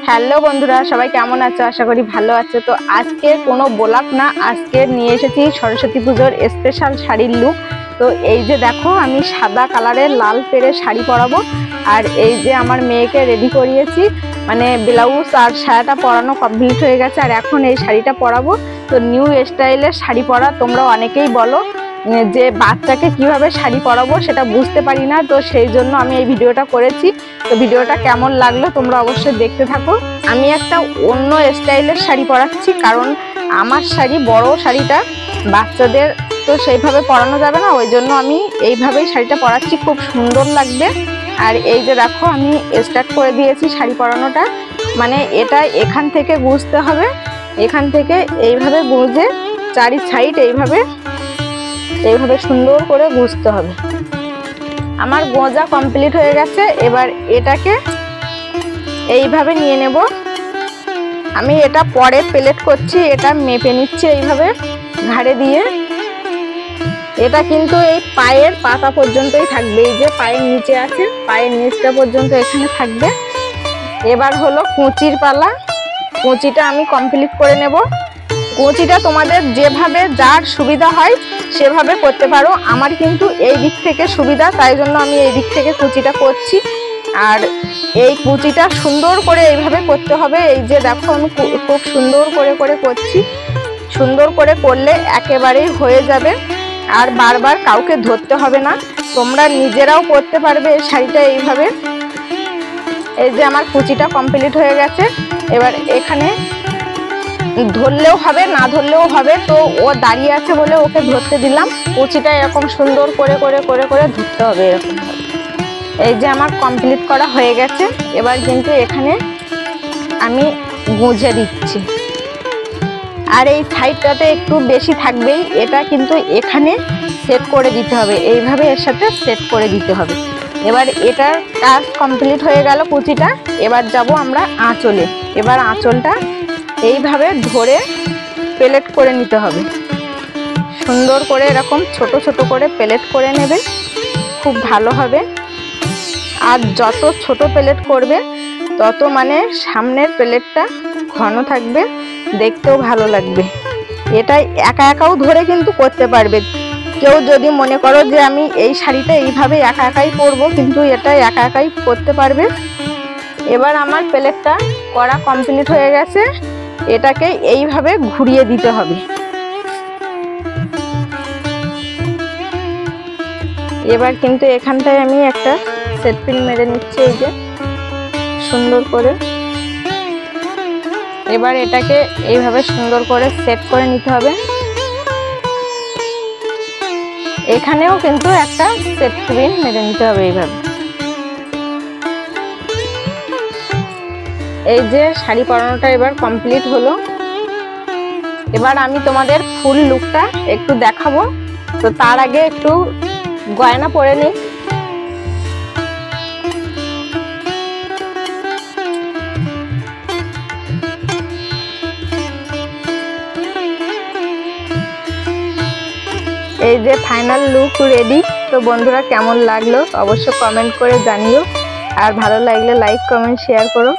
Hello বন্ধুরা, সবাই কেমন আছো? আশা করি ভালো আছো। তো আজকে কোনো ব্লগ না, আজকে নিয়ে এসেছি সরস্বতী পুজোর স্পেশাল শাড়ির লুক। তো এই যে দেখো, আমি সাদা কালারের লাল পেরে শাড়ি পরাবো। আর এই যে আমার মেয়েকে রেডি করিয়েছি, মানে ব্লাউজ আর শাড়িটা পরানো কমপ্লিট হয়ে গেছে। আর এখন এই শাড়িটা পরাবো। তো নিউ স্টাইলের শাড়ি পরা তোমরা অনেকেই বলো যে বাচ্চাকে কিভাবে শাড়ি পরাবো সেটা বুঝতে পারি না, তো সেই জন্য আমি এই ভিডিওটা করেছি। তো ভিডিওটা কেমন লাগলো তোমরা অবশ্যই দেখতে থাকো। আমি একটা অন্য স্টাইলের শাড়ি পরাচ্ছি, কারণ আমার শাড়ি বড় শাড়িটা বাচ্চাদের তো সেইভাবে পরানো যাবে না, ওই জন্য আমি এইভাবেই শাড়িটা পরাচ্ছি, খুব সুন্দর লাগবে। আর এই যে দেখো, আমি স্টার্ট করে দিয়েছি শাড়ি পরানোটা। মানে এটা এখান থেকে গুঁজতে হবে, এখান থেকে এইভাবে গুঁজে চারি সাইড এইভাবে সুন্দর করে গুঁজতে হবে। আমার গোঁজা কমপ্লিট হয়ে গেছে। এবার এটাকে এইভাবে নিয়ে নেব। আমি এটা পরে প্লেট করছি, এটা মেপে নিচ্ছি এইভাবে ঘাড়ে দিয়ে। এটা কিন্তু এই পায়ের পাতা পর্যন্তই থাকবে, এই যে পায়ের নিচে আছে, পায়ের নিচটা পর্যন্ত এখানে থাকবে। এবার হলো কুঁচির পালা। কুঁচিটা আমি কমপ্লিট করে নেব। কুঁচিটা তোমাদের যেভাবে যার সুবিধা হয় সেভাবে করতে পারো। আমার কিন্তু এই দিক থেকে সুবিধা, তাই জন্য আমি এই দিক থেকে কুচিটা করছি। আর এই কুচিটা সুন্দর করে এইভাবে করতে হবে। এই যে দেখো, আমি খুব সুন্দর করে করছি। সুন্দর করে করলে একেবারেই হয়ে যাবে, আর বারবার কাউকে ধরতে হবে না। তোমরা নিজেরাও করতে পারবে এই শাড়িটা এইভাবে। এই যে আমার কুচিটা কমপ্লিট হয়ে গেছে। এবার এখানে ধরলেও হবে, না ধরলেও হবে, তো ও দাঁড়িয়ে আছে বলে ওকে ধরতে দিলাম। কুচিটা এরকম সুন্দর করে ধরতে হবে এরকম। এই যে আমার কমপ্লিট করা হয়ে গেছে। এবার কিন্তু এখানে আমি গুঁজে দিচ্ছি। আর এই সাইডটাতে একটু বেশি থাকবেই, এটা কিন্তু এখানে সেট করে দিতে হবে, এইভাবে এর সাথে সেট করে দিতে হবে। এবার এটার কাজ কমপ্লিট হয়ে গেল কুচিটা। এবার যাব আমরা আঁচলে। এবার আঁচলটা এইভাবে ধরে প্লেট করে নিতে হবে। সুন্দর করে এরকম ছোট ছোট করে প্লেট করে নেবে, খুব ভালো হবে। আর যত ছোট প্লেট করবে তত মানে সামনের প্লেটটা ঘন থাকবে, দেখতেও ভালো লাগবে। এটা একা একাও ধরে কিন্তু করতে পারবে। কেউ যদি মনে করো যে আমি এই শাড়িটা এইভাবে একা একাই পরবো, কিন্তু এটা একা একাই করতে পারবে। এবার আমার প্লেটটা করা কমপ্লিট হয়ে গেছে। এটাকে এইভাবে ঘুরিয়ে দিতে হবে। এবার কিন্তু এখানটায় আমি একটা সেট পিন মেরে নিচ্ছি, এই যে সুন্দর করে। এবার এটাকে এইভাবে সুন্দর করে সেট করে নিতে হবে। এখানেও কিন্তু একটা সেট পিন মেরে নিতে হবে এইভাবে। এই যে শাড়ি পরানোটা এবার কমপ্লিট হলো। এবার আমি তোমাদের ফুল লুকটা একটু দেখাবো। তো তার আগে একটু গয়না পরে নিই। এই যে ফাইনাল লুক রেডি। তো বন্ধুরা, কেমন লাগলো অবশ্যই কমেন্ট করে জানিও। আর ভালো লাগলে লাইক, কমেন্ট, শেয়ার করো।